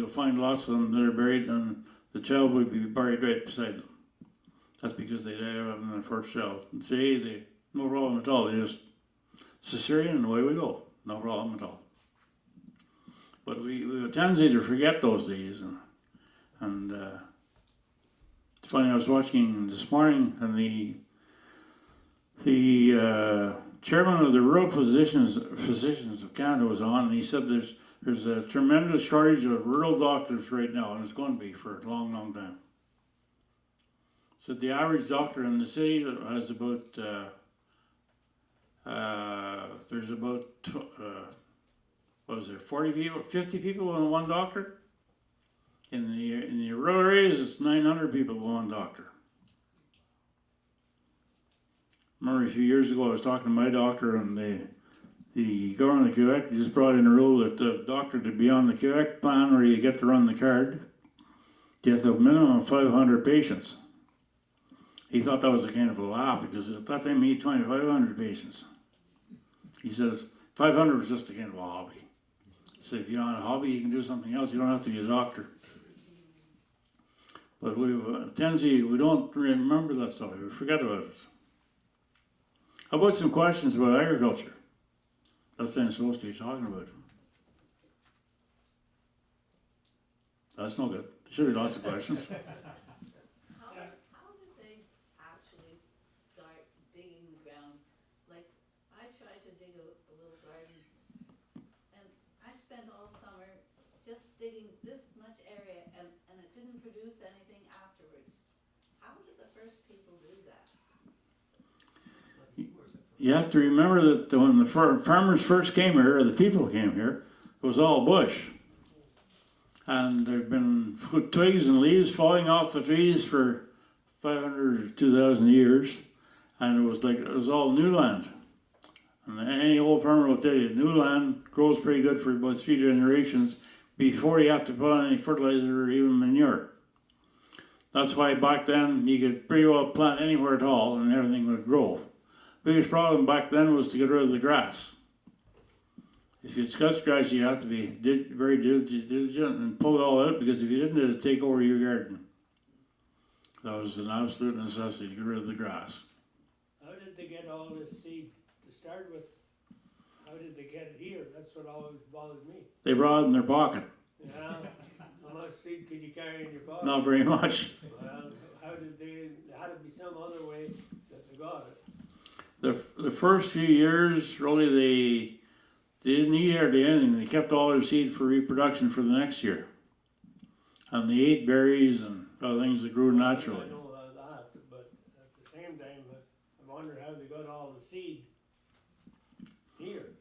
you'll find lots of them that are buried, and the child will be buried right beside them. That's because they died of their first child. And today, they no problem at all. They just cesarean and away we go. No problem at all. But we have a tendency to forget those days, and it's funny. I was watching this morning, and the chairman of the Rural Physicians of Canada was on, and he said there's a tremendous shortage of rural doctors right now, and it's going to be for a long, long time. Said the average doctor in the city has about there's about what was there 40 people, 50 people in one doctor. In the rural areas, it's 900 people with one doctor. Remember a few years ago, I was talking to my doctor, and the government of Quebec just brought in a rule that the doctor to be on the Quebec plan where you get to run the card, you have to have a minimum of 500 patients. He thought that was a kind of a laugh because at that time he had 2,500 patients. He says 500 was just a kind of a hobby. So if you're on a hobby, you can do something else. You don't have to be a doctor. But we tendency, we don't remember that stuff. We forget about it. How about some questions about agriculture? That's what I'm supposed to be talking about. That's no good. There should be lots of questions. How did they actually start digging the ground? Like, I tried to dig a little garden, and I spent all summer just digging this much area, and it didn't produce anything afterwards. How did the first people do that? You have to remember that when the farmers first came here, or the people came here, it was all bush. And there have been twigs and leaves falling off the trees for 500 or 2,000 years, and it was all new land. And any old farmer will tell you, new land grows pretty good for about 3 generations before you have to put on any fertilizer or even manure. That's why back then you could pretty well plant anywhere at all and everything would grow. The biggest problem back then was to get rid of the grass. If you'd cut grass, you have to be very diligent and pull it all out, because if you didn't, it would take over your garden. That was an absolute necessity to get rid of the grass. How did they get all this seed to start with? How did they get it here? That's what always bothered me. They brought it in their pocket. Yeah. How much seed could you carry in your pocket? Not very much. Well, how did they? Had to be some other way that they got it. The first few years, really, they didn't eat hardly anything. They kept all their seed for reproduction for the next year. And they ate berries and other things that grew naturally. I know that, but at the same time, I wonder how they got all the seed here.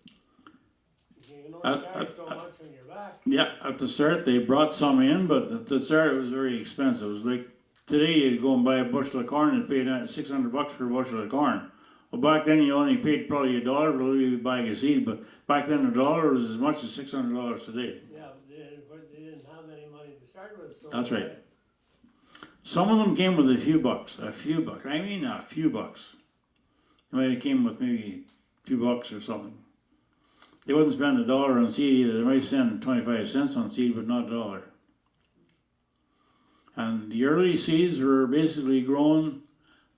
You know, you carry so much on your back. Yeah, at the start they brought some in, but at the start it was very expensive. It was like today you'd go and buy a bushel of corn and pay $600 for a bushel of corn. Well, back then you only paid probably $1 for buying a seed, but back then $1 was as much as $600 today. Yeah, but they didn't have any money to start with. So that's right. Some of them came with a few bucks. I mean a few bucks. They might have came with maybe $2 or something. They wouldn't spend $1 on seed either. They might spend 25 cents on seed, but not $1. And the early seeds were basically grown, and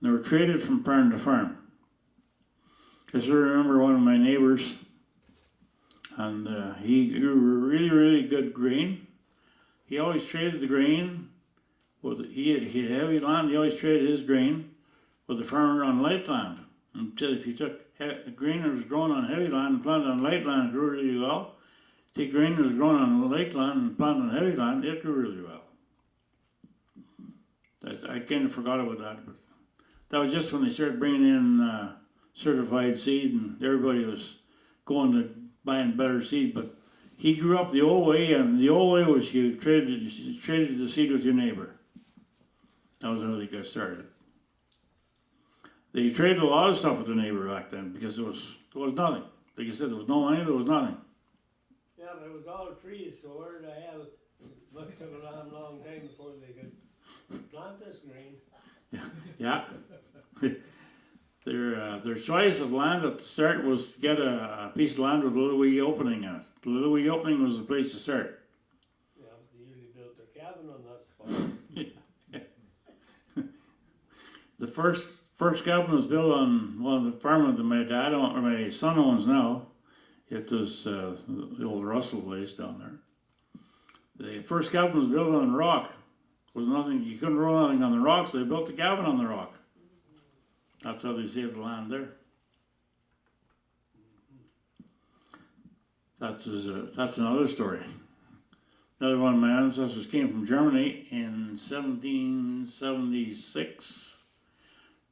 they were traded from farm to farm. Because I remember one of my neighbors, and he grew really, really good grain. He always traded the grain he had heavy land. He always traded his grain with the farmer on light land. And said if you took grain that was grown on heavy land and planted on light land, it grew really well. Take grain that was grown on light land and planted on heavy land, it grew really well. I kind of forgot about that, but that was just when they started bringing in certified seed, and everybody was going to buying better seed. But he grew up the old way, and the old way was you traded the seed with your neighbor. That was how they got started. They traded a lot of stuff with the neighbor back then because there was nothing. Like I said, there was no money, there was nothing. Yeah, but it was all trees, so where the hell, it must have took a long, long time before they could plant this grain. Yeah. Their choice of land at the start was to get a piece of land with a little wee opening in it. The little wee opening was the place to start. Yeah, but usually built their cabin on that spot. The first cabin was built on one of the farm that my son owns now. It was the old Russell place down there. The first cabin was built on rock. There was nothing, you couldn't roll anything on the rock, so they built the cabin on the rock. That's how they saved the land there. That's another story. Another one of my ancestors came from Germany in 1776.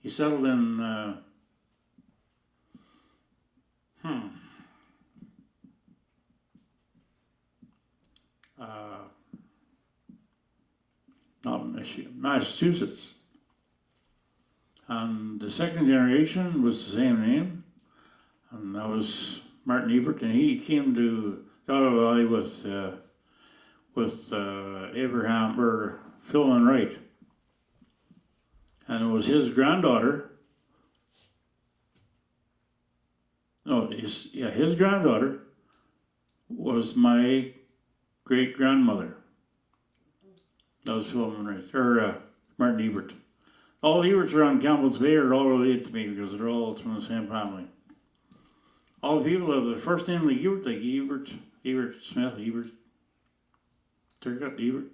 He settled in not Michigan, Massachusetts. And the second generation was the same name, and that was Martin Ebert, and he came to the Ottawa Valley with Abraham or Philemon Wright, and it was his granddaughter. No, his granddaughter was my great grandmother. That was Philemon Wright or Martin Ebert. All the Eberts around Campbell's Bay are all related to me because they're all from the same family. All the people have the first name like Ebert, Ebert Smith, Ebert, Turcotte, Ebert.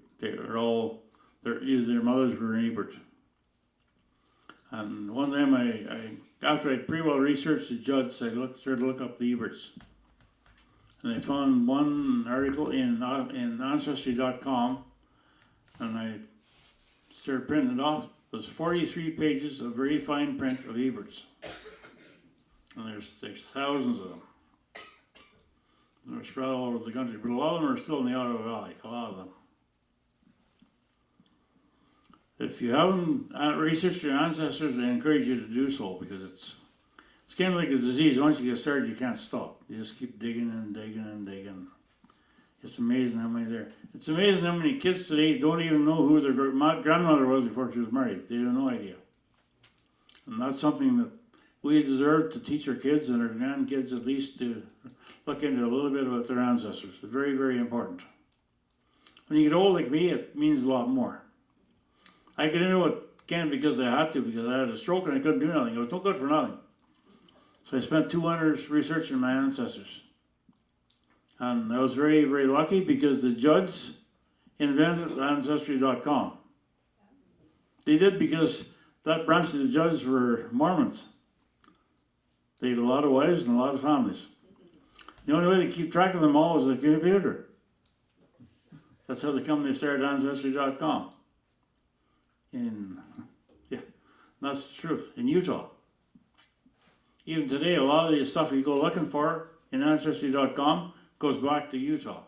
Their mothers were in Ebert. And one time after I pretty well researched the Judd, I started to look up the Eberts. And I found one article in Ancestry.com, and I started printing it off. It was 43 pages of very fine print of Eberts. And there's thousands of them. And they're spread all over the country, but a lot of them are still in the Ottawa Valley, a lot of them. If you haven't researched your ancestors, I encourage you to do so, because it's kind of like a disease. Once you get started, you can't stop. You just keep digging and digging and digging. It's amazing how many there. It's amazing how many kids today don't even know who their grandmother was before she was married. They have no idea. And that's something that we deserve to teach our kids and our grandkids at least to look into a little bit about their ancestors. It's very, very important. When you get old like me, it means a lot more. I get into it again because I had to, because I had a stroke and I couldn't do nothing. It was no good for nothing. So I spent 2 winters researching my ancestors. And I was very, very lucky because the Judds invented Ancestry.com. They did, because that branch of the Judds were Mormons. They had a lot of wives and a lot of families. The only way to keep track of them all was a computer. That's how the company started Ancestry.com. That's the truth, in Utah. Even today, a lot of the stuff you go looking for in Ancestry.com goes back to Utah,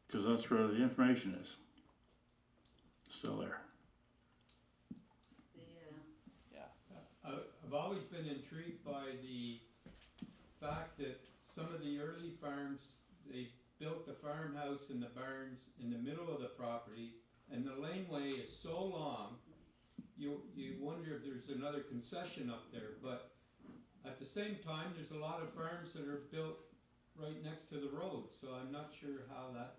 because that's where the information is. Still there. I've always been intrigued by the fact that some of the early farms, they built the farmhouse and the barns in the middle of the property, and the laneway is so long, you wonder if there's another concession up there. But at the same time, there's a lot of farms that are built right next to the road, so I'm not sure how that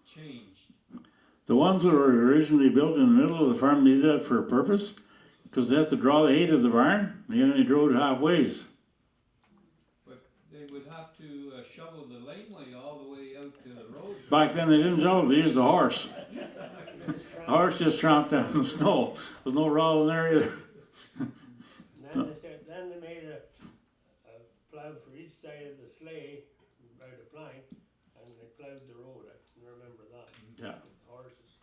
changed. The ones that were originally built in the middle of the farm needed that for a purpose, because they had to draw the hay to the barn. They only drove it halfways. But they would have to shovel the laneway all the way out to the road. Back then they didn't shovel, they used a horse. The horse just tramped down the snow. There's no rod in there either. Then they made a plow for each side of the sleigh, about a plank, and they plowed the road. I can remember that. Yeah. With horses.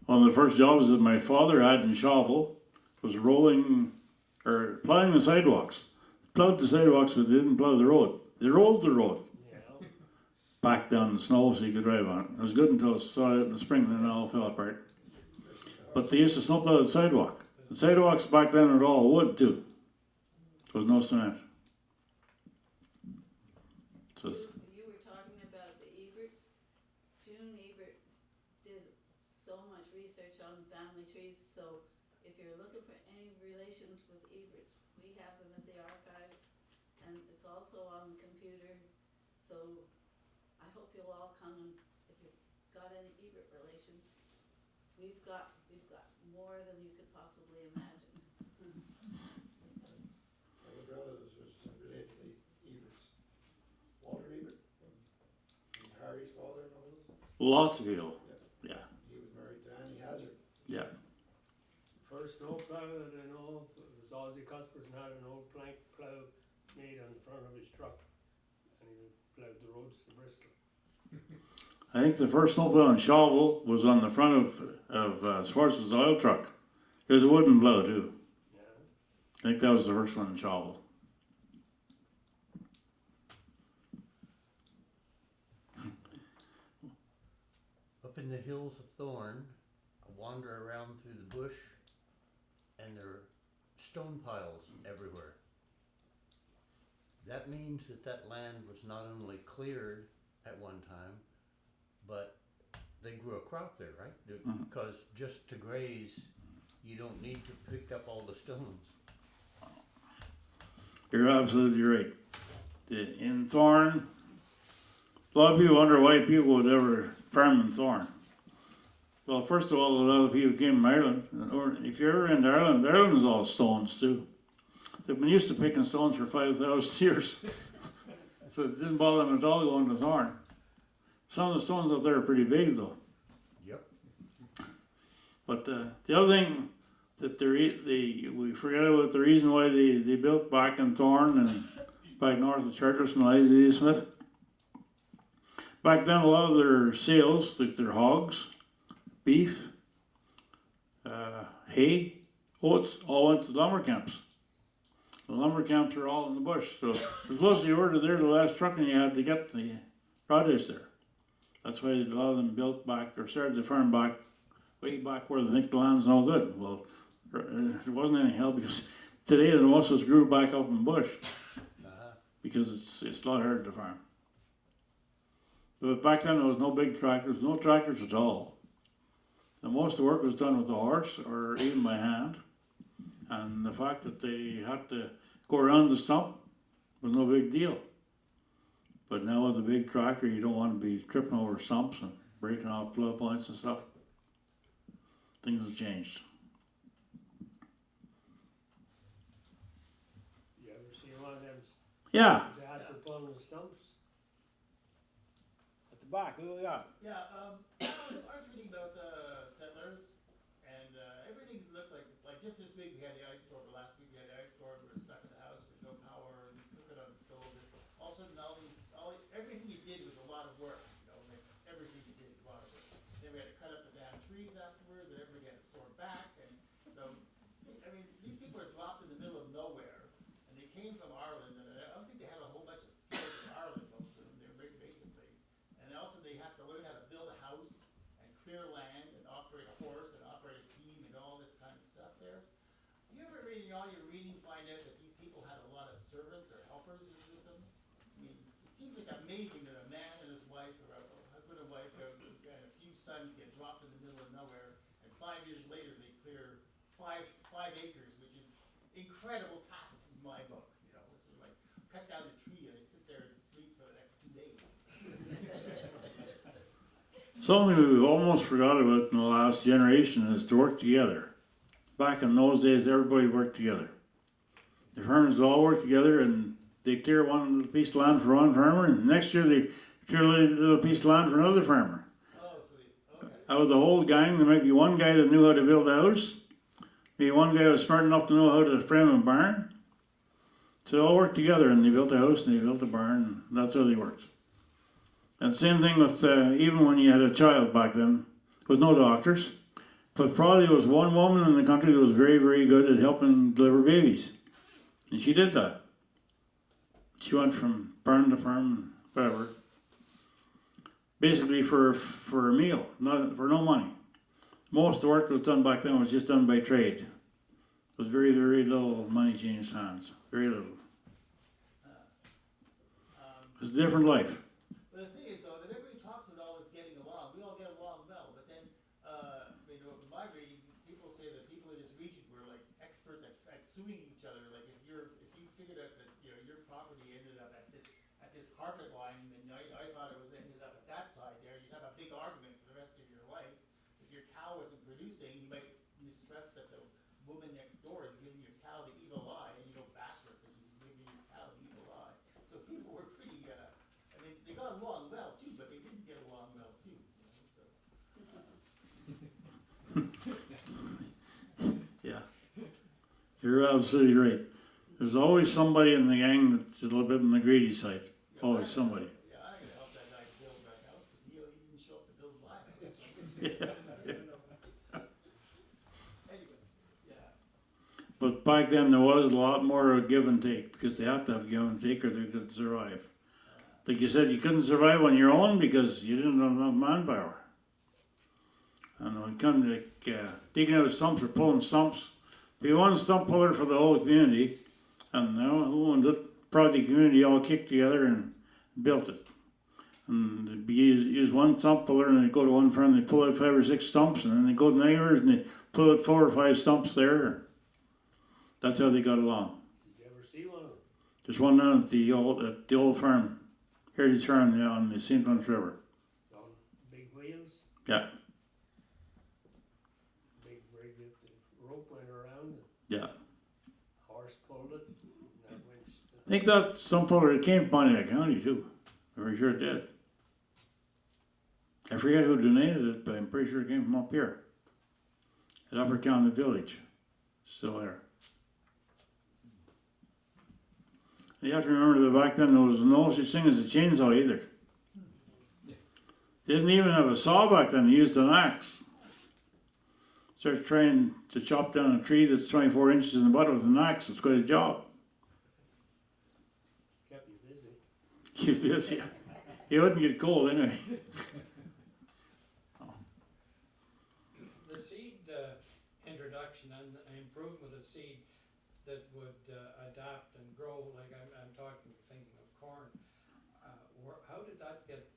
One of the first jobs that my father had in Shovel was plowing the sidewalks. Plowed the sidewalks, but they didn't plow the road. They rolled the road. Yeah. Back down the snow so you could drive on it. It was good until it started in the spring, then it all fell apart. But they used to snowplow the sidewalk. The sidewalks back then were all wood too. There was no cement. So You were talking about the Eberts. June Ebert did so much research on family trees, so if you're looking for any relations with Eberts, we have them at the archives, and it's also on the computer, so I hope you'll all come and if you've got any Ebert relations, we've got more than you could possibly imagine. My relatives was related to the Eberts. Walter Ebert, from Harry's father and all this. Lots of people. Yeah. He was married to Annie Hazard. Yeah. First snowplow that I know of was Ozzy Cuthbertson had an old plank plow made on the front of his truck, and he plowed the roads to Bristol. I think the first snowplow and shovel was on the front of Schwartz's oil truck. It was a wooden plow too. Yeah. I think that was the first one in shovel. Up in the hills of Thorn, I wander around through the bush, and there are stone piles everywhere. That means that land was not only cleared at one time, but they grew a crop there, right? Mhm. Because just to graze, you don't need to pick up all the stones. You're absolutely right. In Thorn, a lot of people wonder why people would ever farm in Thorn. Well, first of all, a lot of people came from Ireland, or if you're ever in Ireland, Ireland is all stones too. They've been used to picking stones for 5,000 years, so it didn't bother them at all going to Thorn. Some of the stones up there are pretty big though. Yep. But the other thing that we forget about the reason why they built back in Thorn and back north of Charters and Lady Smith. Back then, a lot of their sales, like their hogs, beef, hay, oats, all went to lumber camps. The lumber camps are all in the bush, so the closer you were to there, the less trucking you had to get the produce there. That's why a lot of them built back or started the farm back, way back where they think the land's no good. Well, there wasn't any help because today the most of us grew back up in bush because it's a lot harder to farm. But back then there was no big tractors, no tractors at all. And most of the work was done with the horse or even by hand. And the fact that they had to go around the stump was no big deal. But now with a big tractor, you don't want to be tripping over stumps and breaking off flow points and stuff. Things have changed. You ever see one of them Yeah. they had for pulling the stumps? At the back, who we got? Yeah, I was reading about the settlers, and everything looked like just this week we had the ice storm. The last week we had the ice storm. We were stuck in the house with no power and just cooking on the stove. And all of a sudden, everything you did was a lot of work. You know, like everything you did is a lot of work. Then we had to cut up the damn trees afterwards, and everybody had to storm back. And so, I mean, these people are dropped in the middle of nowhere, and they came from Ireland, and I don't think they had a whole bunch of skills in Ireland. Most of them, they're basically. And also they have to learn how to build a house and clear land and operate a horse and operate a team and all this kind of stuff there. You ever read all your reading find out that these people had a lot of servants or helpers with them? I mean, it seems like amazing that a man and his wife or a husband and wife and a few sons get dropped in the middle of nowhere and 5 years later they clear five acres, which is incredible tasks in my book. You know, it's like cut down a tree and they sit there and sleep for the next 2 days. Something we've almost forgot about in the last generation is to work together. Back in those days, everybody worked together. The farmers all worked together and they clear one little piece of land for one farmer, and next year they clear a little piece of land for another farmer. Oh, sweet. Okay. Out of the whole gang, there might be one guy that knew how to build a house, maybe one guy was smart enough to know how to frame a barn. So they all worked together and they built a house and they built a barn, and that's how they worked. And same thing with even when you had a child back then, with no doctors, but probably there was one woman in the country that was very, very good at helping deliver babies. And she did that. She went from barn to farm, whatever. Basically for a meal, not for no money. Most of the work that was done back then was just done by trade. It was very, very little money changed hands. Very little. It was a different life. But the thing is, though, that everybody talks about all this getting along. We all get along well, but then, you know, in my reading, people say that people in this region were like experts at suing each other. Like if you figured out that your property ended up at this carpet line, then I thought it was ended up at cow isn't producing, you might mistrust that the woman next door is giving your cow the evil eye, and you don't bash her because she's giving your cow the evil eye. So people were pretty, I mean, they got along well too, but they didn't get along well too, you know, so. Yeah. You're absolutely right. There's always somebody in the gang that's a little bit on the greedy side. Always somebody. Yeah, I'm gonna help that guy build my house, cause he didn't show up to build my house. Anyway, yeah. But back then there was a lot more give and take because they have to have give and take or they could survive. Like you said, you couldn't survive on your own because you didn't have enough manpower. And when it come to digging out stumps or pulling stumps, be one stump puller for the whole community, and who owned it, probably the community all kicked together and built it. And they'd use one stump puller and they'd go to one friend, they'd pull out 5 or 6 stumps, and then they'd go to neighbors and they'd pull out 4 or 5 stumps there. That's how they got along. Did you ever see one of them? There's one down at the old farm, Heritage Farm on the St. Lawrence River. On big wheels, Yeah, big rig that the rope went around, and yeah. horse pulled it, and that winch. I think that stump puller came from Pontiac County too. I'm pretty sure it did. I forget who donated it, but I'm pretty sure it came from up here. At Upper County Village. Still there. You have to remember that back then there was no such thing as a chainsaw either. They didn't even have a saw back then, they used an axe. Start trying to chop down a tree that's 24 inches in the butt with an axe, it's quite a job. Kept you busy. Keep this, yeah. You wouldn't get cold anyway. The seed introduction and improvement of seed that would adapt and grow, like I'm thinking of corn. How did that get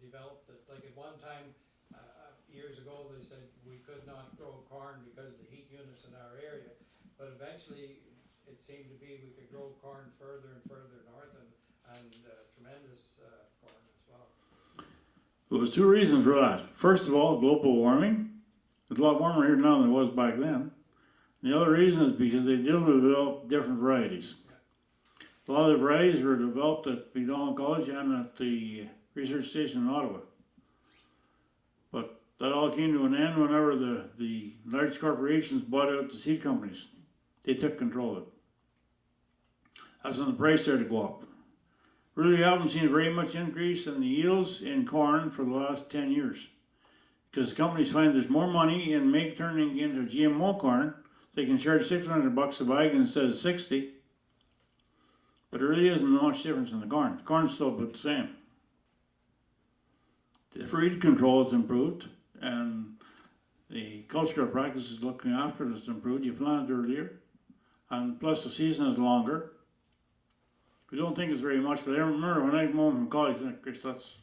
developed? That, like at one time, years ago, they said we could not grow corn because of the heat units in our area, but eventually it seemed to be we could grow corn further and further north and tremendous corn as well. There was 2 reasons for that. First of all, global warming. It's a lot warmer here now than it was back then. The other reason is because they develop different varieties. A lot of the varieties were developed at McDonald College and at the research station in Ottawa. But that all came to an end whenever the large corporations bought out the seed companies. They took control of it. That's when the price started to go up. Really haven't seen very much increase in the yields in corn for the last 10 years. Because companies find there's more money in turning into GMO corn. They can charge $600 a bag instead of 60. But there really isn't much difference in the corn. The corn's still about the same. The feed control has improved, and the cultural practices looking after it has improved. You plant earlier, and plus the season is longer. We don't think it's very much, but I remember when I came home from college, and of course that's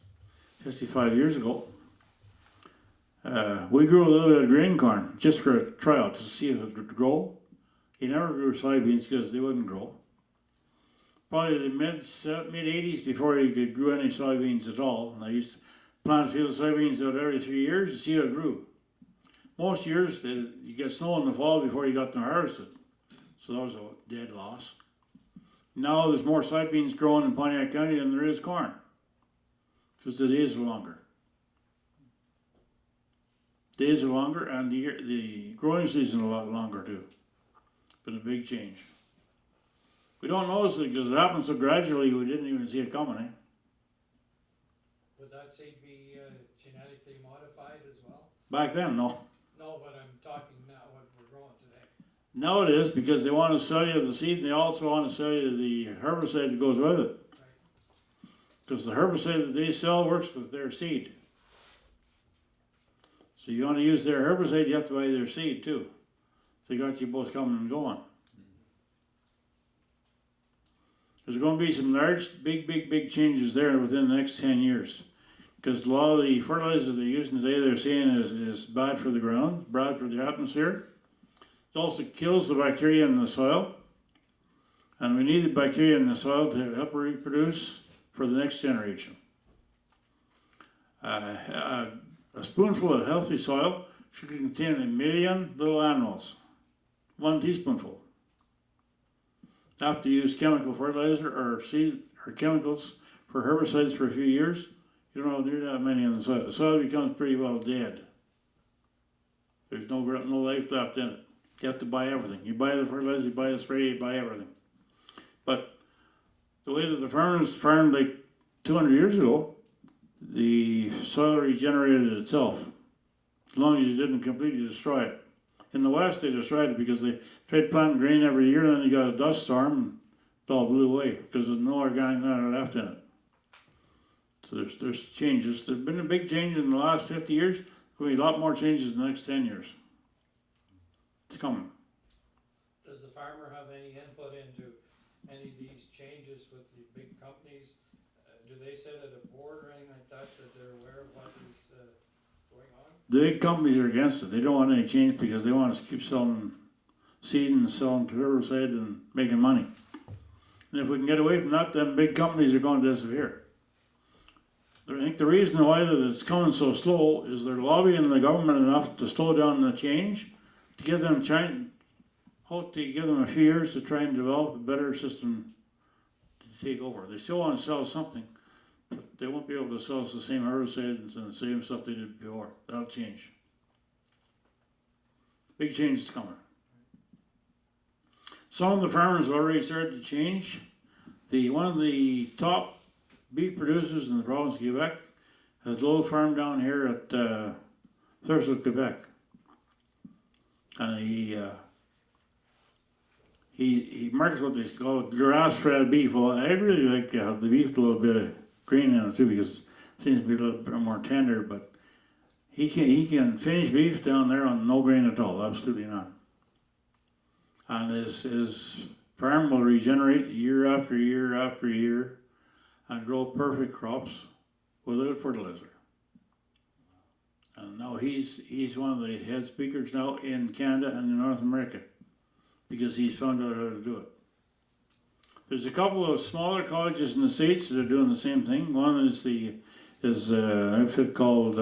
55 years ago, we grew a little bit of grain corn just for a trial to see if it would grow. You never grew soybeans because they wouldn't grow. Probably the mid 80s before you could grow any soybeans at all. And I used to plant a field of soybeans out every 3 years to see how it grew. Most years you get snow in the fall before you got them harvested. So that was a dead loss. Now there's more soybeans growing in Pontiac County than there is corn. Because the days are longer. Days are longer and the growing season a lot longer too. Been a big change. We don't notice it because it happened so gradually we didn't even see it coming. Eh? Would that seed be genetically modified as well? Back then, no. No, but I'm talking now what we're growing today. Now it is because they want to sell you the seed and they also want to sell you the herbicide that goes with it. Because the herbicide that they sell works with their seed. So you want to use their herbicide, you have to buy their seed too. They got you both coming and going. There's going to be some large, big changes there within the next 10 years. Because a lot of the fertilizers they're using today, they're saying is bad for the ground, bad for the atmosphere. It also kills the bacteria in the soil. And we need the bacteria in the soil to help reproduce for the next generation. A spoonful of healthy soil should contain 1 million little animals. 1 teaspoonful. After you use chemical fertilizer or seed or chemicals for herbicides for a few years, you don't have near that many in the soil. The soil becomes pretty well dead. There's no life left in it. You have to buy everything. You buy the fertilizer, you buy the spray, you buy everything. But the way that the farmers farmed like 200 years ago, the soil regenerated itself. As long as you didn't completely destroy it. In the West, they destroyed it because they tried planting grain every year, and then you got a dust storm, and it all blew away because there's no organic matter left in it. So there's changes. There's been a big change in the last 50 years. There's going to be a lot more changes in the next 10 years. It's coming. Does the farmer have any input into any of these changes with the big companies? Do they sit at a board or anything like that they're aware of what is going on? The big companies are against it. They don't want any change because they want us to keep selling seed and selling herbicide and making money. And if we can get away from that, then big companies are going to disappear. I think the reason why that it's coming so slow is they're lobbying the government enough to slow down the change, to give them hope to give them a few years to try and develop a better system to take over. They still want to sell something, but they won't be able to sell us the same herbicides and the same stuff they did before. That'll change. Big change is coming. Some of the farmers have already started to change. One of the top beef producers in the province of Quebec has a little farm down here at Thurston, Quebec. And he markets what they call grass-fed beef. Well, I really like to have the beef with a little bit of grain in it too, because it seems to be a little bit more tender. But he can finish beef down there on no grain at all, absolutely not. And his farm will regenerate year after year after year and grow perfect crops without fertilizer. And now he's one of the head speakers now in Canada and in North America because he's found out how to do it. There's a couple of smaller colleges in the States that are doing the same thing. One is an outfit called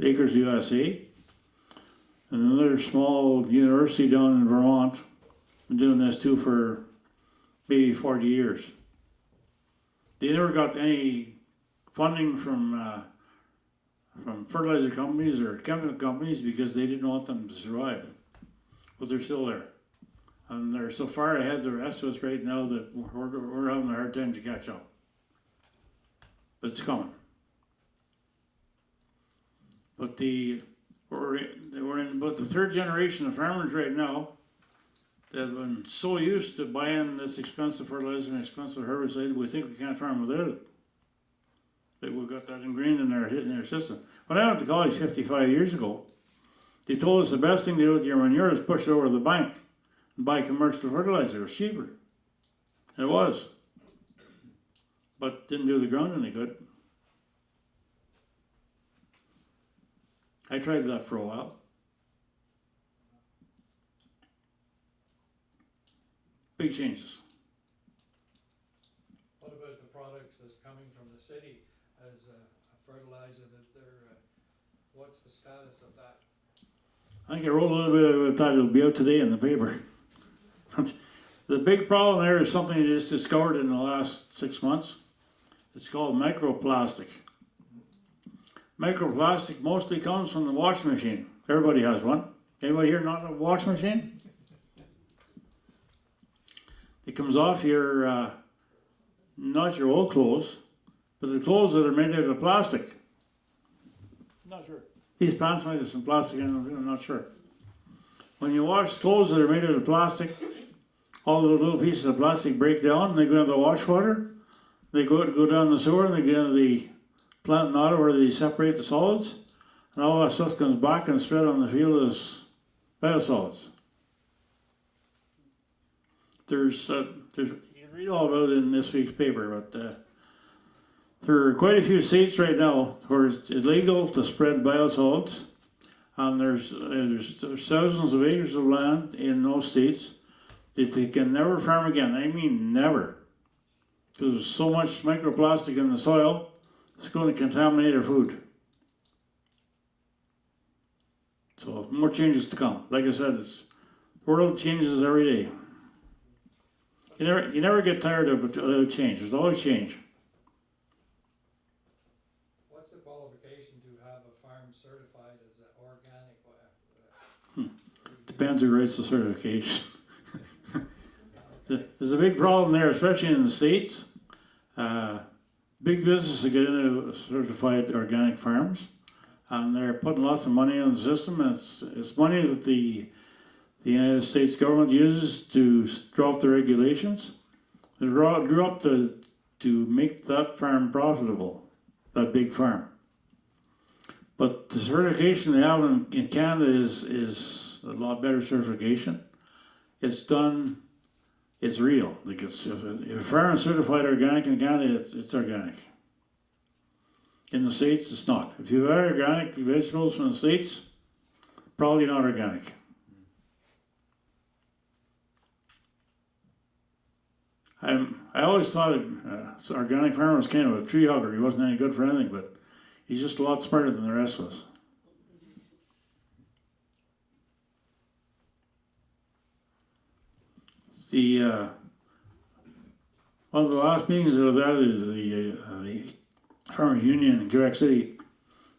Acres USA, and another small university down in Vermont. Been doing this too for maybe 40 years. They never got any funding from fertilizer companies or chemical companies because they didn't want them to survive. But they're still there. And they're so far ahead of the rest of us right now that we're having a hard time to catch up. But it's coming. But we're in about the third generation of farmers right now that have been so used to buying this expensive fertilizer and expensive herbicide, we think we can't farm without it. That we've got that ingrained in our system. When I went to college 55 years ago, they told us the best thing to do with your manure is push it over the bank and buy commercial fertilizer. It was cheaper. And it was. But didn't do the ground any good. I tried that for a while. Big changes. What about the products that's coming from the city as a fertilizer that they're, what's the status of that? I think I wrote a little bit about that. It'll be out today in the paper. The big problem there is something I just discovered in the last 6 months. It's called microplastic. Microplastic mostly comes from the washing machine. Everybody has one. Anybody here not a washing machine? It comes off your, not your old clothes, but the clothes that are made out of plastic. Not sure. These pants made of some plastic, I'm not sure. When you wash clothes that are made out of plastic, all the little pieces of plastic break down, and they go into the wash water. They go down the sewer, and they get into the plant nodder where they separate the solids, and all that stuff comes back and spread on the field as biosolids. There's you can read all about it in this week's paper, but there are quite a few states right now where it's illegal to spread biosolids, and there's thousands of acres of land in those states that they can never farm again. I mean never, because there's so much microplastic in the soil, it's going to contaminate our food. So more changes to come. Like I said, the world changes every day. You never get tired of change. There's always change. What's the qualification to have a farm certified as an organic? Depends who writes the certification. There's a big problem there, especially in the States. Big businesses get into certified organic farms, and they're putting lots of money in the system. And it's money that the United States government uses to draw up the regulations. They drew up to make that farm profitable, that big farm. But the certification they have in Canada is a lot better certification. It's done, it's real. Like if a farm is certified organic in Canada, it's organic. In the States, it's not. If you buy organic vegetables from the States, probably not organic. I always thought organic farmer was kind of a tree hugger. He wasn't any good for anything, but he's just a lot smarter than the rest of us. One of the last meetings I was at is the Farmers Union in Quebec City.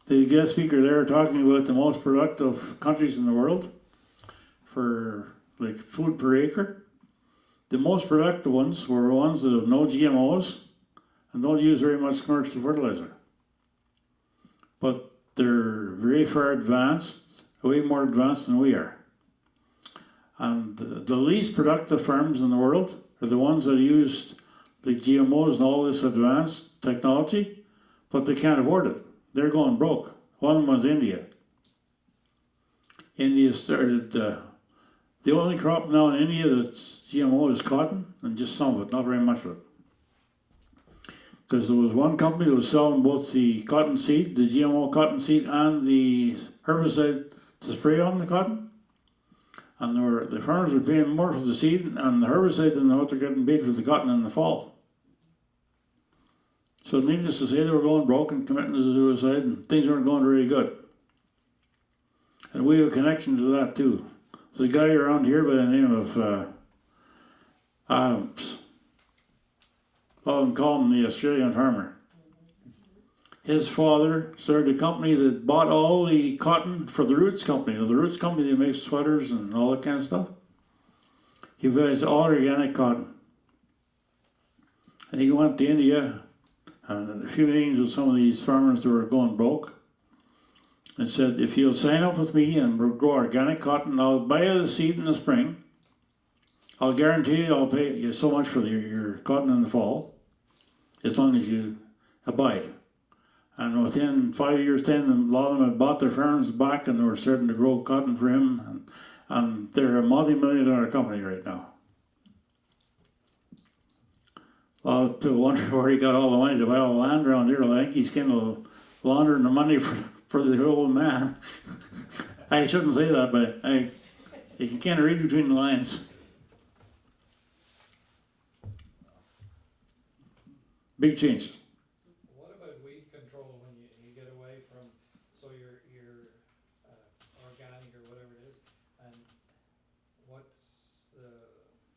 The guest speaker there talking about the most productive countries in the world for like food per acre. The most productive ones were ones that have no GMOs and don't use very much commercial fertilizer. But they're very far advanced, way more advanced than we are. And the least productive farms in the world are the ones that used the GMOs and all this advanced technology, but they can't afford it. They're going broke. One was India. India started, the only crop now in India that's GMO is cotton, and just some of it, not very much of it. Because there was one company that was selling both the cotton seed, the GMO cotton seed, and the herbicide to spray on the cotton. And the farmers were paying more for the seed and the herbicide than what they're getting paid for the cotton in the fall. So needless to say, they were going broke and committing to suicide, and things weren't going very good. And we have a connection to that too. There's a guy around here by the name of Adams. I'll call him the Australian farmer. His father started a company that bought all the cotton for the Roots Company. Now, the Roots Company that makes sweaters and all that kind of stuff. He buys all organic cotton. And he went to India and a few meetings with some of these farmers that were going broke, and said, if you'll sign up with me and grow organic cotton, I'll buy you the seed in the spring. I'll guarantee you I'll pay you so much for your cotton in the fall, as long as you abide. And within 5 years, 10, a lot of them had bought their farms back and they were starting to grow cotton for him. And they're a multi-million-dollar company right now. A lot of people wonder where he got all the money to buy all the land around here. I think he's kind of laundering the money for the old man. I shouldn't say that, but you can kind of read between the lines. Big change. What about weed control when you get away from, so you're organic or whatever it is, and what's the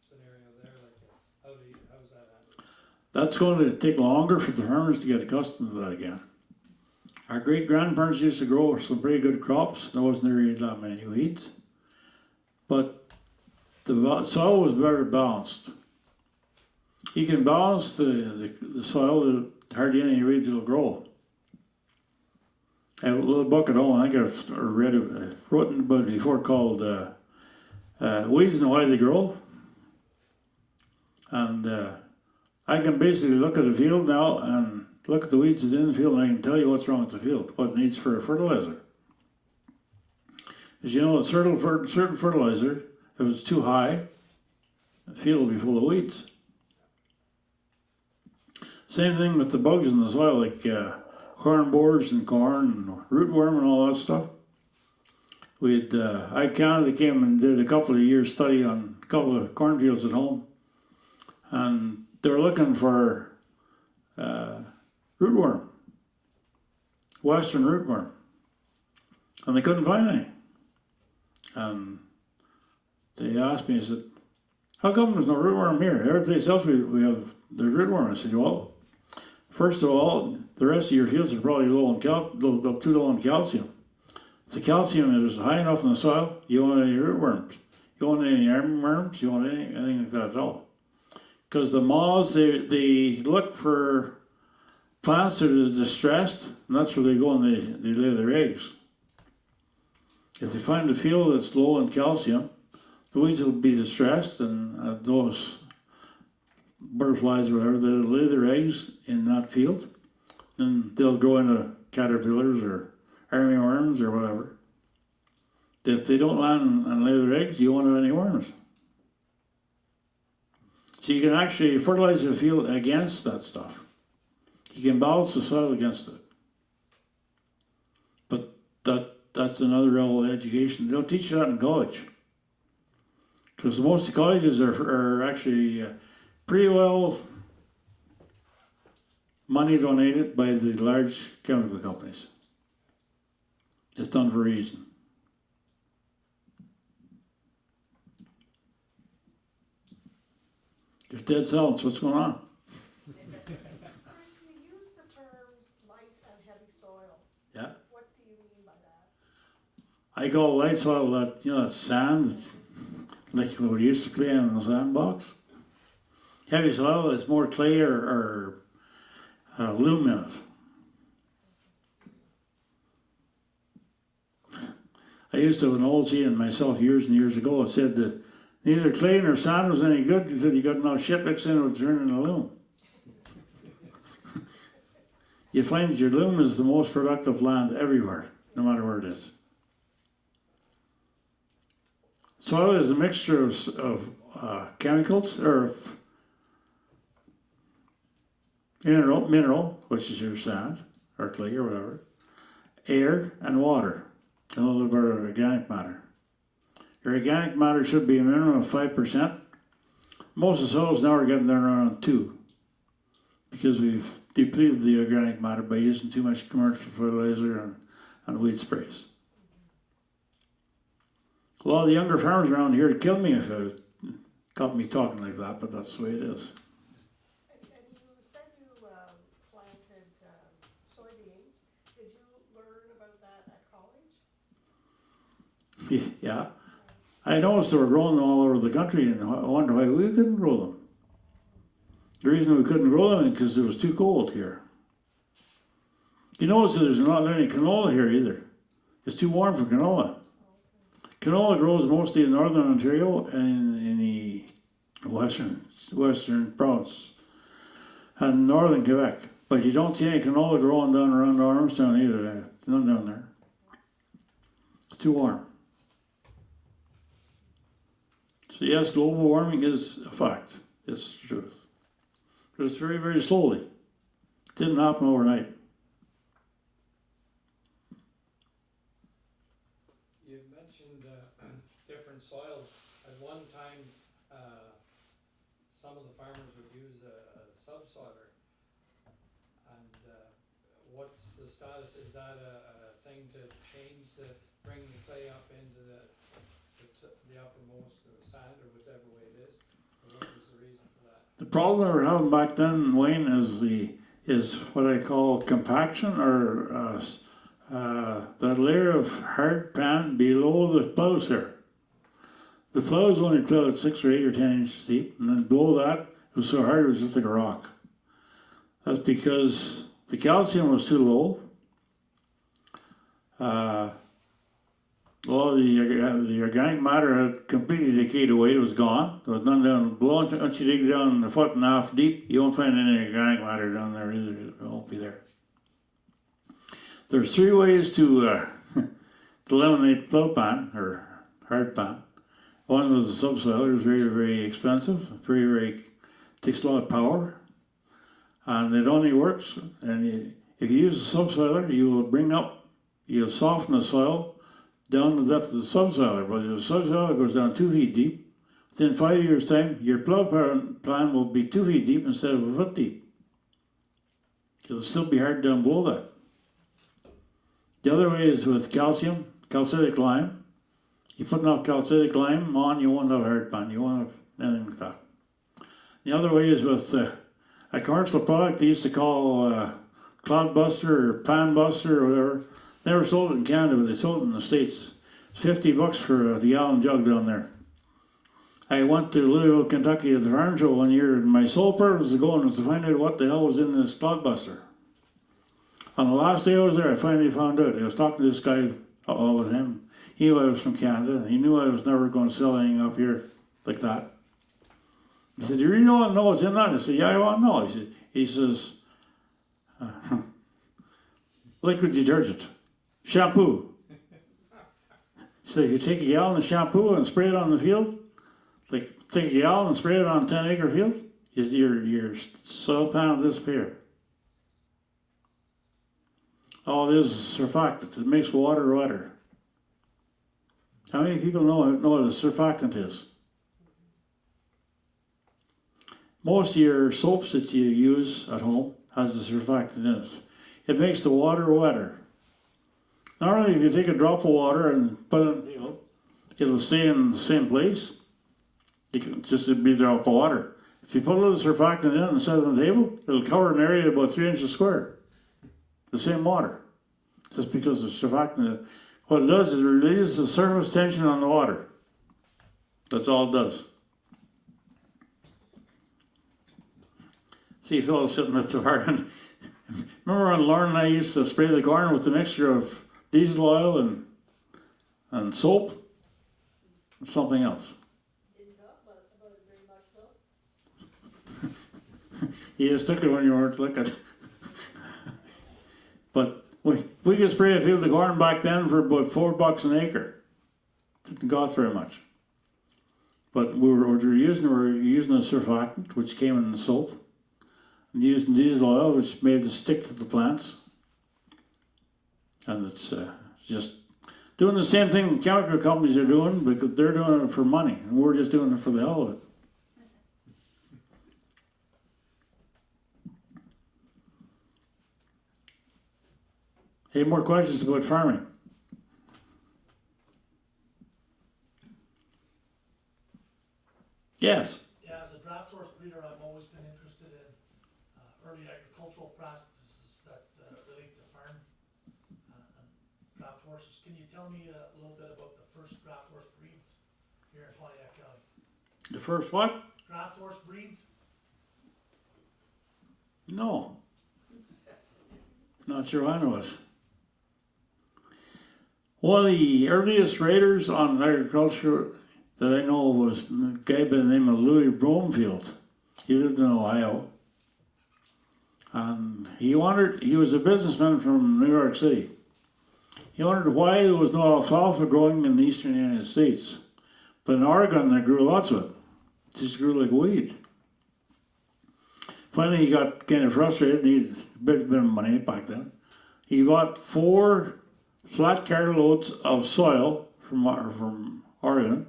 scenario there? Like, how's that handled? That's going to take longer for the farmers to get accustomed to that again. Our great-grandparents used to grow some pretty good crops. There wasn't really that many weeds. But the soil was better balanced. You can balance the soil, hardly any weeds will grow. I have a little book at home, I think I've read it, written about it before, called Weeds and Why They Grow. And I can basically look at a field now and look at the weeds that's in the field, and I can tell you what's wrong with the field, what it needs for a fertilizer. As you know, a certain fertilizer, if it's too high, the field will be full of weeds. Same thing with the bugs in the soil, like corn borers and corn and rootworm and all that stuff. Canada came and did a couple of years study on a couple of cornfields at home, and they were looking for western rootworm, and they couldn't find any. And they asked me, I said, how come there's no rootworm here? Every place else we have the rootworm. I said, well, first of all, the rest of your fields are probably low in too low in calcium. If the calcium is high enough in the soil, you don't want any rootworms. You don't want any armyworms, you don't want anything like that at all. Because the moths, they look for plants that are distressed, and that's where they go and they lay their eggs. If they find a field that's low in calcium, the weeds will be distressed, and those butterflies or whatever, they'll lay their eggs in that field, and they'll grow into caterpillars or armyworms or whatever. If they don't land and lay their eggs, you won't have any worms. So you can actually fertilize the field against that stuff. You can balance the soil against it. But that's another level of education. They don't teach you that in college. Because most of the colleges are actually pretty well money donated by the large chemical companies. It's done for a reason. There's dead cells. What's going on? Chris, you use the terms light and heavy soil. Yeah. What do you mean by that? I call light soil that, that sand, like what we used to play in the sandbox. Heavy soil is more clay or loam in it. I used to have an old saying myself years and years ago. It said that neither clay nor sand was any good because you got enough shit mixed in it would turn into loam. You find that your loam is the most productive land everywhere, no matter where it is. Soil is a mixture of chemicals, or mineral, which is your sand, or clay, or whatever, air, and water, and a little bit of organic matter. Your organic matter should be a minimum of 5%. Most of the soils now are getting down around 2%, because we've depleted the organic matter by using too much commercial fertilizer and weed sprays. A lot of the younger farmers around here would kill me if it got me talking like that, but that's the way it is. And you said you planted soybeans. Did you learn about that at college? Yeah. I noticed they were growing them all over the country, and I wondered why we couldn't grow them. The reason we couldn't grow them is because it was too cold here. You notice that there's not any canola here either. It's too warm for canola. Canola grows mostly in northern Ontario and in the western provinces and northern Quebec. But you don't see any canola growing down around Ormstown either. None down there. It's too warm. So yes, global warming is a fact. It's the truth. But it's very, very slowly. It didn't happen overnight. You mentioned different soils. At one time, some of the farmers would use a subsoiler. And what's the status? Is that a thing to change bring the clay up into the uppermost sand or whichever way it is? Or what was the reason for that? The problem we were having back then, Wayne, is what I call compaction, or that layer of hard pan below the plows there. The plows only plowed 6 or 8 or 10 inches deep, and then below that, it was so hard it was just like a rock. That's because the calcium was too low. A lot of the organic matter had completely decayed away. It was gone. There was none down below. Once you dig down a foot and a half deep, you won't find any organic matter down there either. It won't be there. There's 3 ways to eliminate plow pan, or hard pan. One was the subsoiler. It was very, very expensive. Takes a lot of power. And it only works. And if you use a subsoiler, you'll soften the soil down to the depth of the subsoiler. But if the subsoiler goes down 2 feet deep, within 5 years' time, your plow plan will be 2 feet deep instead of a foot deep. It'll still be hard down below that. The other way is with calcium, calcitic lime. You put enough calcitic lime on, you won't have a hard pan. You won't have anything like that. The other way is with a commercial product they used to call cloud buster or pan buster or whatever. They never sold it in Canada, but they sold it in the States. It's $50 for the gallon jug down there. I went to Louisville, Kentucky at the farm show one year, and my sole purpose of going was to find out what the hell was in this cloud buster. On the last day I was there, I finally found out. I was talking to this guy with him. He knew I was from Canada. He knew I was never going to sell anything up here like that. He said, "Do you really want to know what's in that?" I said, "Yeah, I want to know." He says, liquid detergent, shampoo. He said, "If you take a gallon of shampoo and spray it on the field, like take a gallon and spray it on a 10-acre field, your soil pan will disappear. All it is surfactant. It makes water wetter." How many people know what a surfactant is? Most of your soaps that you use at home has a surfactant in it. It makes the water wetter. Not only if you take a drop of water and put it on the table, it'll stay in the same place. You can just be a drop of water. If you put a little surfactant in and set it on the table, it'll cover an area about 3 inches square. The same water. Just because the surfactant, what it does is it releases the surface tension on the water. That's all it does. See a fellow sitting at the garden. Remember when Lauren and I used to spray the garden with a mixture of diesel oil and soap? And something else. Didn't talk about it very much, so. You just took it when you weren't looking. But we could spray a field of corn back then for about $4 an acre. Didn't cost very much. But we were using a surfactant which came in the soap, and using diesel oil which made it stick to the plants. And it's just doing the same thing the chemical companies are doing, because they're doing it for money, and we're just doing it for the hell of it. Any more questions about farming? Yes. Yeah, as a draft horse breeder, I've always been interested in early agricultural practices that relate to farm and draft horses. Can you tell me a little bit about the first draft horse breeds here in Pontiac County? The first what? Draft horse breeds? No. Not sure I know us. One of the earliest writers on agriculture that I know was a guy by the name of Louis Bromfield. He lived in Ohio. And he was a businessman from New York City. He wondered why there was no alfalfa growing in the eastern United States. But in Oregon, they grew lots of it. It just grew like a weed. Finally, he got kind of frustrated. He had a bit of money back then. He bought 4 flat carloads of soil from Oregon,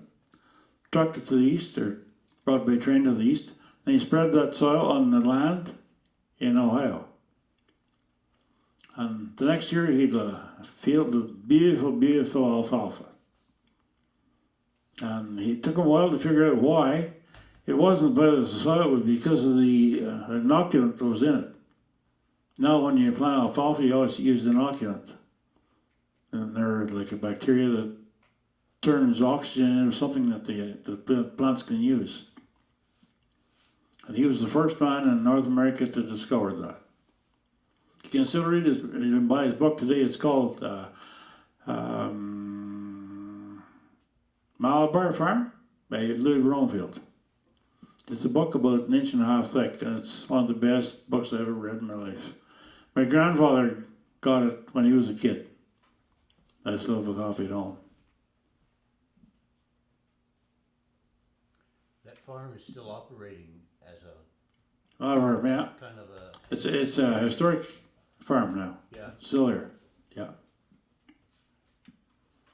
trucked it to the east, or brought by train to the east, and he spread that soil on the land in Ohio. And the next year he had a field of beautiful, beautiful alfalfa. And it took him a while to figure out why. It wasn't because of the soil, it was because of the inoculant that was in it. Now when you plant alfalfa, you always use inoculant. And they're like a bacteria that turns oxygen into something that the plants can use. And he was the first man in North America to discover that. You can still read you can buy his book today. It's called Malabar Farm by Louis Bromfield. It's a book about 1.5 inches thick, and it's one of the best books I've ever read in my life. My grandfather got it when he was a kid. I still have a copy at home. That farm is still operating as a However, yeah, kind of a, it's a historic farm now. yeah. Still there. Yeah.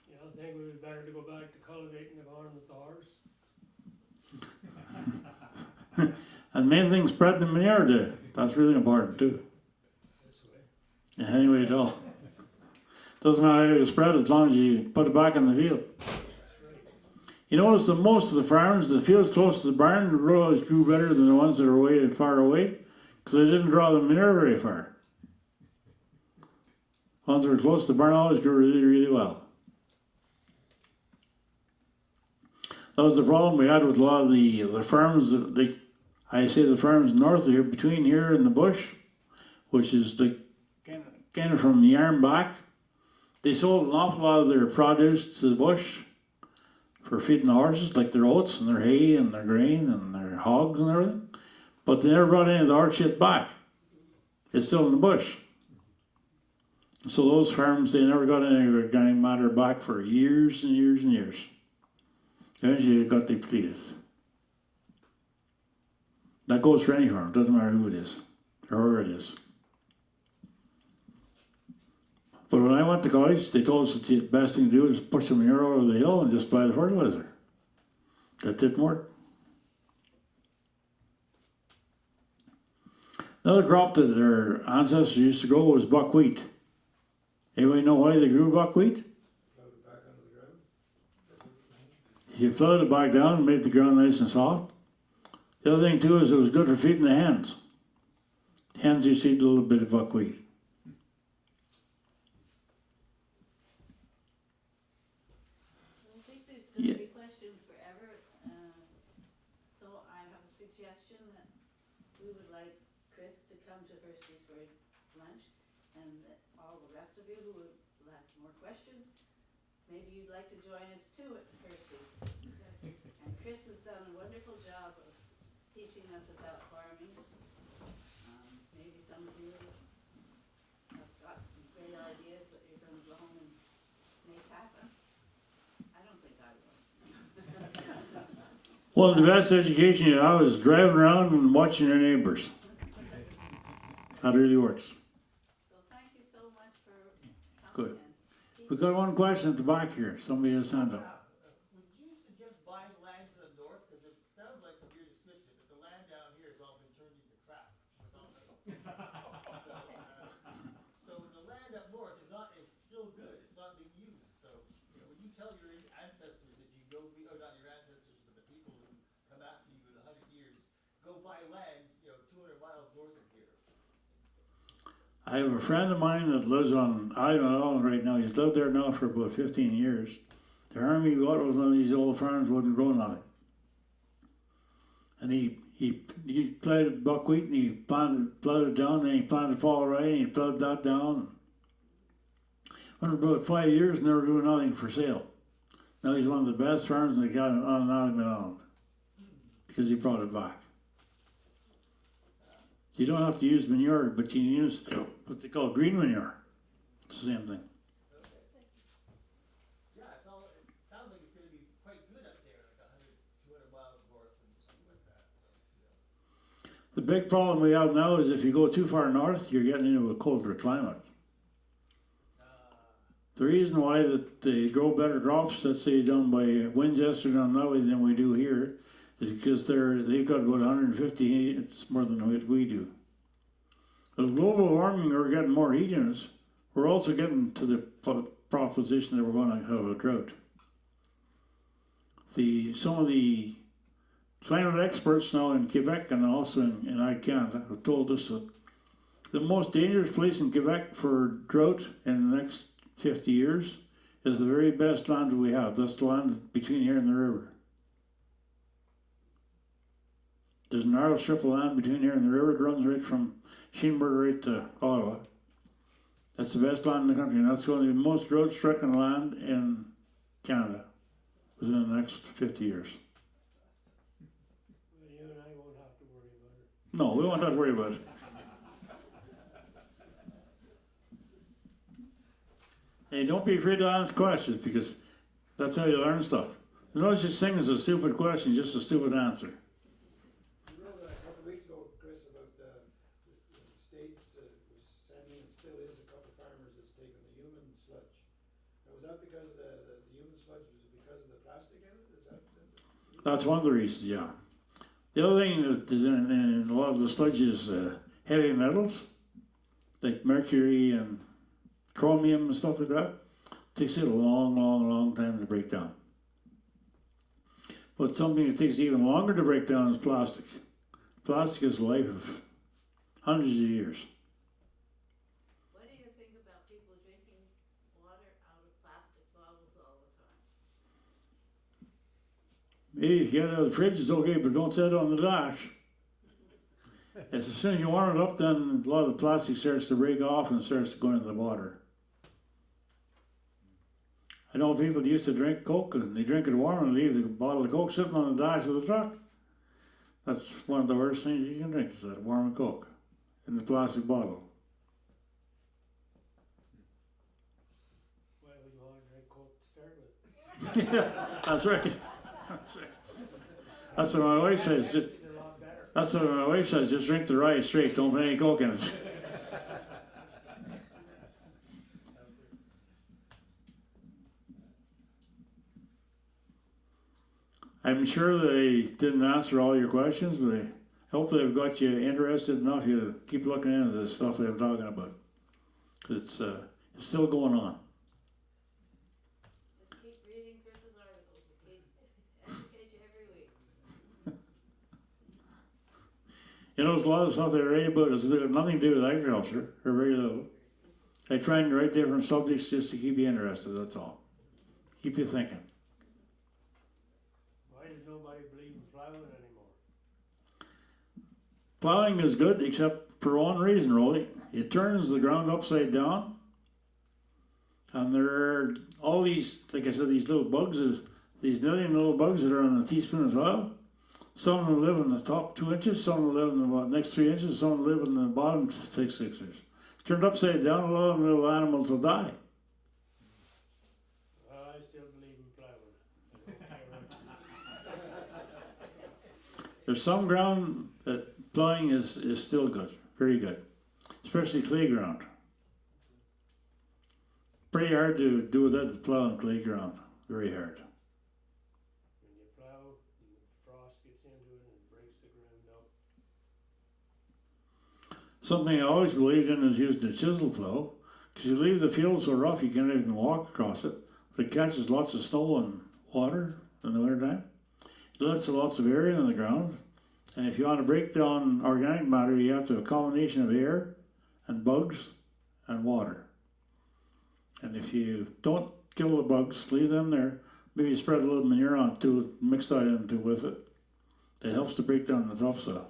You don't think it would be better to go back to cultivating the barn with the horse? And main thing, spread the manure too. That's really important too. This way. Yeah, anyway at all. Doesn't matter how you spread it as long as you put it back in the field. That's right. You notice that most of the farms, the fields close to the barn, always grew better than the ones that are way far away, because they didn't draw the manure very far. Ones that were close to the barn always grew really, really well. That was the problem we had with a lot of the farms. I say the farms north of here, between here and the bush, which is the kind of from the arm back. They sold an awful lot of their produce to the bush for feeding the horses, like their oats and their hay and their grain and their hogs and everything. But they never brought any of the hard shit back. It's still in the bush. So those farms, they never got any organic matter back for years and years and years. Eventually it got depleted. That goes for any farm, doesn't matter who it is or where it is. But when I went to college, they told us that the best thing to do is push the manure over the hill and just buy the fertilizer. That didn't work. Another crop that their ancestors used to grow was buckwheat. Anybody know why they grew buckwheat? Float it back onto the ground. You flooded it back down and made the ground nice and soft. The other thing too is it was good for feeding the hens. Hens used to eat a little bit of buckwheat. I think there's going to be questions forever, so I have a suggestion that we would like Chris to come to Hershey's for lunch, and that all the rest of you who would like more questions, maybe you'd like to join us too at Hershey's. And Chris has done a wonderful job of teaching us about farming. Maybe some of you have got some great ideas that you're going to go home and make happen. I don't think I will. Well, the best education you have is driving around and watching your neighbors. That really works. So thank you so much for coming. Good. And We've got one question at the back here. Somebody has hand up. Would you suggest buying land to the north? Because it sounds like from your description that the land down here has all been turned into crap. So the land up north is still good. It's not being used. So when you tell your ancestors, if you go, or not your ancestors, but the people who come after you in 100 years, go buy land, 200 miles north of here. I have a friend of mine that lives on Island right now. He's lived there now for about 15 years. The army got was one of these old farms wouldn't grow nothing. And he planted buckwheat and he plowed it down, then he planted fall rye and he plowed that down. Went about 5 years and never grew nothing for sale. Now he's one of the best farms in the county on Island because he brought it back. You don't have to use manure, but you can use what they call green manure. It's the same thing. Yeah, it sounds like it's going to be quite good up there, like 100, 200 miles north and something like that. So, The big problem we have now is if you go too far north, you're getting into a colder climate. The reason why that they grow better crops, let's say down by Winchester down that way than we do here, is because they've got about 150, it's more than what we do. With global warming, we're getting more heat in us. We're also getting to the proposition that we're going to have a drought. Some of the climate experts now in Quebec and also in Canada have told us that the most dangerous place in Quebec for drought in the next 50 years is the very best land that we have. That's the land between here and the river. There's a narrow strip of land between here and the river. It runs right from Sheenburg right to Ottawa. That's the best land in the country, and that's going to be the most drought-stricken land in Canada within the next 50 years. Well, you and I won't have to worry about it. No, we won't have to worry about it. Hey, don't be afraid to ask questions, because that's how you learn stuff. There's no such thing as a stupid question, just a stupid answer. You wrote a couple of weeks ago, Chris, about the States was sending, and still is, a couple of farmers that's taken the human sludge. Now, was that because of the human sludge, was it because of the plastic in it? Is that That's one of the reasons, yeah. The other thing that is in a lot of the sludge is heavy metals, like mercury and chromium and stuff like that. It takes it a long, long, long time to break down. But something that takes even longer to break down is plastic. Plastic is the life of hundreds of years. What do you think about people drinking water out of plastic bottles all the time? Maybe if you get it out of the fridge, it's okay, but don't set it on the dash. As soon as you warm it up, then a lot of the plastic starts to break off and starts to go into the water. I know people used to drink Coke and they drink it warm and leave the bottle of Coke sitting on the dash of the truck. That's one of the worst things you can drink, is that warm Coke in the plastic bottle. Why would you wanna drink Coke to start with? Yeah, that's right. That's right. That's what my wife says. It's a lot better. That's what my wife says. Just drink the rye straight. Don't put any Coke in it. I'm sure they didn't answer all your questions, but I hope they've got you interested enough you to keep looking into this stuff that I'm talking about. 'Cause it's still going on. Just keep reading Chris's articles, they educate you every week. You know, there's a lot of stuff they write about has nothing to do with agriculture, or very little. They try and write different subjects just to keep you interested, that's all. Keep you thinking. Why does nobody believe in plowing anymore? Plowing is good, except for one reason, really. It turns the ground upside down. And there are all these, like I said, these little bugs, these million little bugs that are on a teaspoon of soil. Some of them live in the top 2 inches, some of them live in the next 3 inches, some live in the bottom 6 inches. Turned upside down, a lot of them little animals will die. Well, I still believe in plowing. There's some ground that plowing is still good, very good, especially clay ground. Pretty hard to do that to plow on clay ground, very hard. When you plow, the frost gets into it and breaks the ground up. Something I always believed in is using a chisel plow, because you leave the field so rough you can't even walk across it, but it catches lots of snow and water in the winter time. It lets lots of air in the ground, and if you want to break down organic matter, you have to have a combination of air and bugs and water. And if you don't kill the bugs, leave them there, maybe spread a little manure on too, mix that into with it. It helps to break down the topsoil.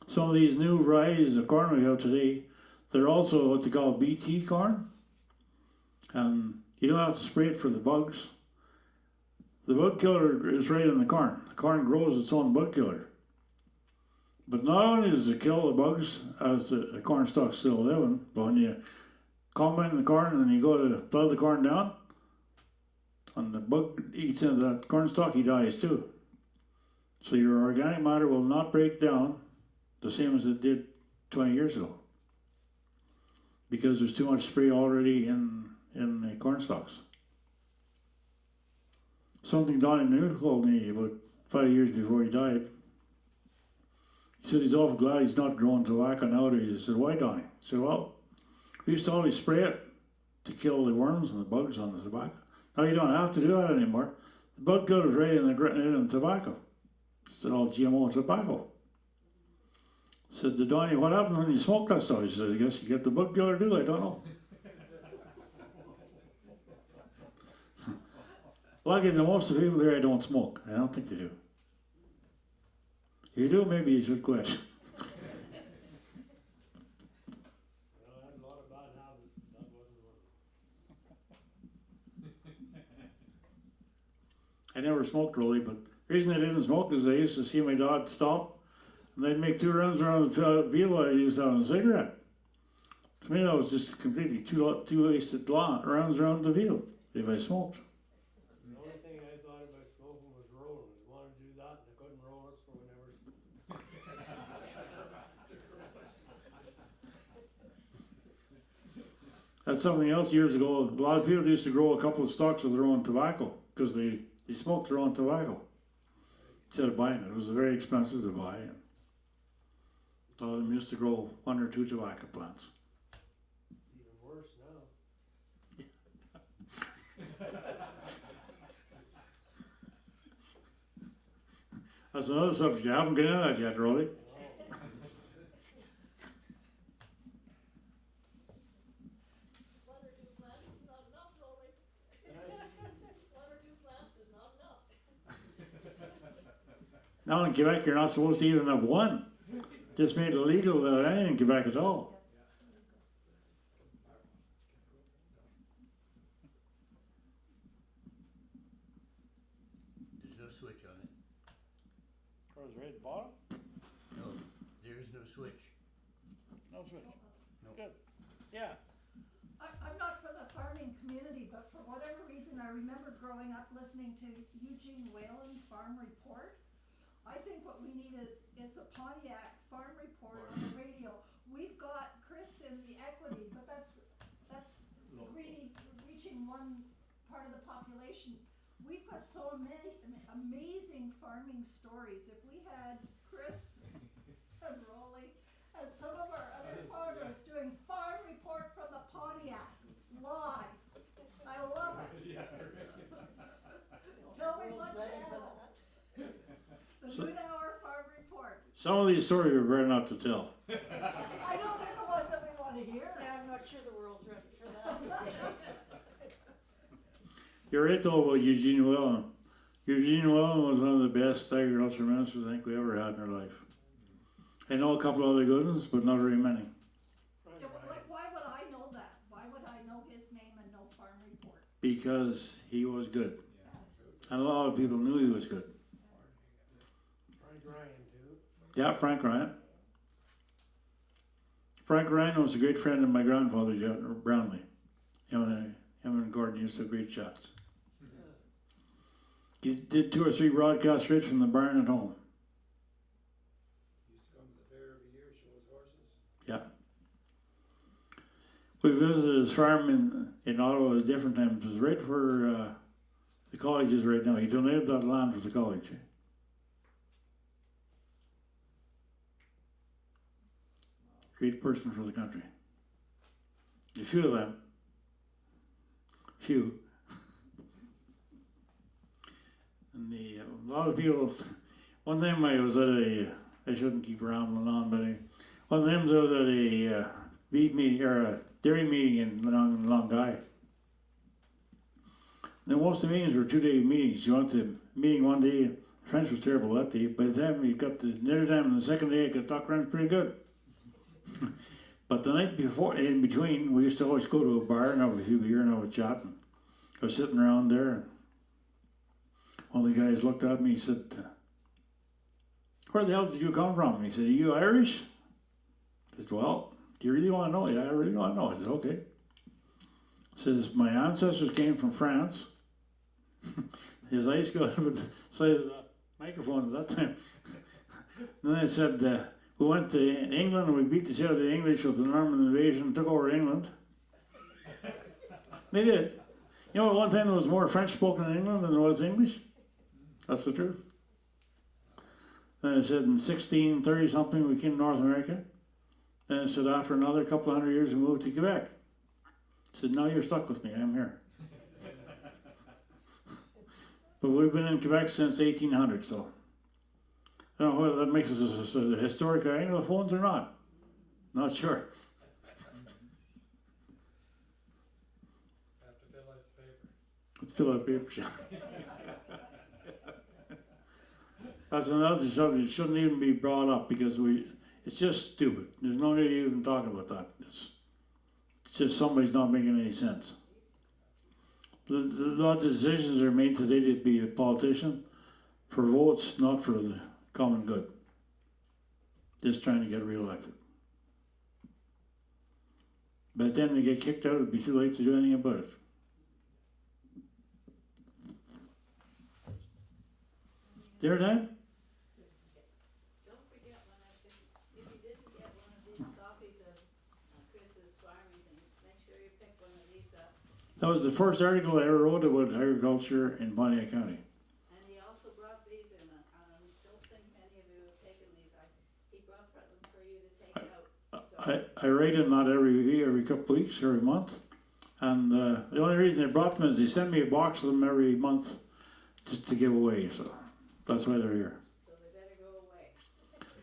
Some of these new varieties of corn we have today, they're also what they call BT corn. And you don't have to spray it for the bugs. The bug killer is right in the corn. The corn grows its own bug killer. But not only does it kill the bugs as the corn stalk's still living, but when you combine the corn and you go to plow the corn down, and the bug eats into that corn stalk, he dies too. So your organic matter will not break down the same as it did 20 years ago, because there's too much spray already in the corn stalks. Something Donnie Newt told me about 5 years before he died. He said he's awful glad he's not growing tobacco nowadays. I said, why, Donnie? He said, well, we used to always spray it to kill the worms and the bugs on the tobacco. Now you don't have to do that anymore. The bug killer's right in the tobacco. It's all GMO tobacco. Said to Donnie, what happens when you smoke that stuff? He said, I guess you get the bug killer too, I don't know. Lucky the most of the people here don't smoke. I don't think they do. If you do, maybe you should quit. Well, I had a lot of bad habits, but that wasn't one of them. I never smoked really, but the reason I didn't smoke is I used to see my dad stop and they'd make 2 runs around the field while I used to have a cigarette. To me, that was just completely two wasted rounds around the field if I smoked. The only thing I thought about smoking was rolling. I wanted to do that and I couldn't roll it, so I never smoked. That's something else years ago. A lot of people used to grow a couple of stalks of their own tobacco because they smoked their own tobacco instead of buying it. It was very expensive to buy. And a lot of them used to grow 1 or 2 tobacco plants. It's even worse now. That's another subject. I haven't got into that yet, Rolly. One or two plants is not enough, Rolly. One or two plants is not enough. Now in Quebec, you're not supposed to even have one. Just made it illegal without anything in Quebec at all. There's no switch on it. Oh, it's right at the bottom? No, there's no switch. No switch. No. Good. Yeah. I'm not from the farming community, but for whatever reason, I remember growing up listening to Eugene Whalen's Farm Report. I think what we need is a Pontiac Farm Report on the radio. We've got Chris in the equity, but that's really reaching one part of the population. We've got so many amazing farming stories. If we had Chris and Rolly and some of our other farmers doing Farm Report from the Pontiac live, I love it. Tell me what channel. The noon-hour Farm Report. Some of these stories are better not to tell. I know they're the ones that we want to hear. Yeah, I'm not sure the world's ready for that. You're right though about Eugene Whalen. Eugene Whalen was one of the best agriculture ministers I think we ever had in our life. I know a couple other good ones, but not very many. Yeah, but like, why would I know that? Why would I know his name and know Farm Report? Because he was good. And a lot of people knew he was good. Frank Ryan too. Yeah, Frank Ryan. Frank Ryan was a great friend of my grandfather, Judd Brownlee. Him and Gordon used to have great shots. He did 2 or 3 broadcasts straight from the barn at home. Used to come to the fair every year, show his horses. Yeah. We visited his farm in Ottawa at different times. It was right where the college is right now. He donated that land for the college. Great person for the country. A few of them. Few. And a lot of people. One time I was at I shouldn't keep rambling on, but one time I was at a beef meeting or a dairy meeting in Longueuil. Then most of the meetings were 2-day meetings. You went to a meeting one day, French was terrible that day. By the time you got the next time and the second day, I could talk French pretty good. But the night before, in between, we used to always go to a bar and have a few beer and have a chat. And I was sitting around there, and one of the guys looked at me and said, "Where the hell did you come from?" And he said, "Are you Irish?" I said, "Well, do you really want to know?" "Yeah, I really want to know." I said, "Okay." He says, "My ancestors came from France." His eyes got up at the size of that microphone at that time. Then I said, "We went to England and we beat the shit out of the English with the Norman invasion and took over England." They did. You know, at one time there was more French spoken in England than there was English. That's the truth. Then I said in 1630 something we came to North America. Then I said after another couple of hundred years we moved to Quebec. I said, "Now you're stuck with me, I'm here." But we've been in Quebec since 1800, so I don't know whether that makes us a historic Anglophones or not. Not sure. Have to fill out the paper. Let's fill out paper. That's another subject that shouldn't even be brought up because it's just stupid. There's no need to even talk about that. It's just somebody's not making any sense. A lot of decisions are made today to be a politician for votes, not for the common good. Just trying to get re-elected. By the time they get kicked out, it'd be too late to do anything about it. There, Dan? Don't forget if you didn't get one of these copies of Chris's farming things, make sure you pick one of these up. That was the first article I ever wrote about agriculture in Pontiac County. And he also brought these in, I don't think many of you have taken these, he brought them for you to take out. I write them not every couple of weeks, every month. And the only reason they brought them is they send me a box of them every month just to give away, so that's why they're here. So they're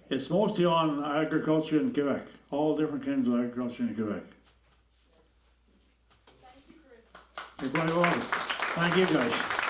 It's mostly on agriculture in Quebec, all different kinds of agriculture in Quebec. Thank you, Chris. You're quite welcome. Thank you guys.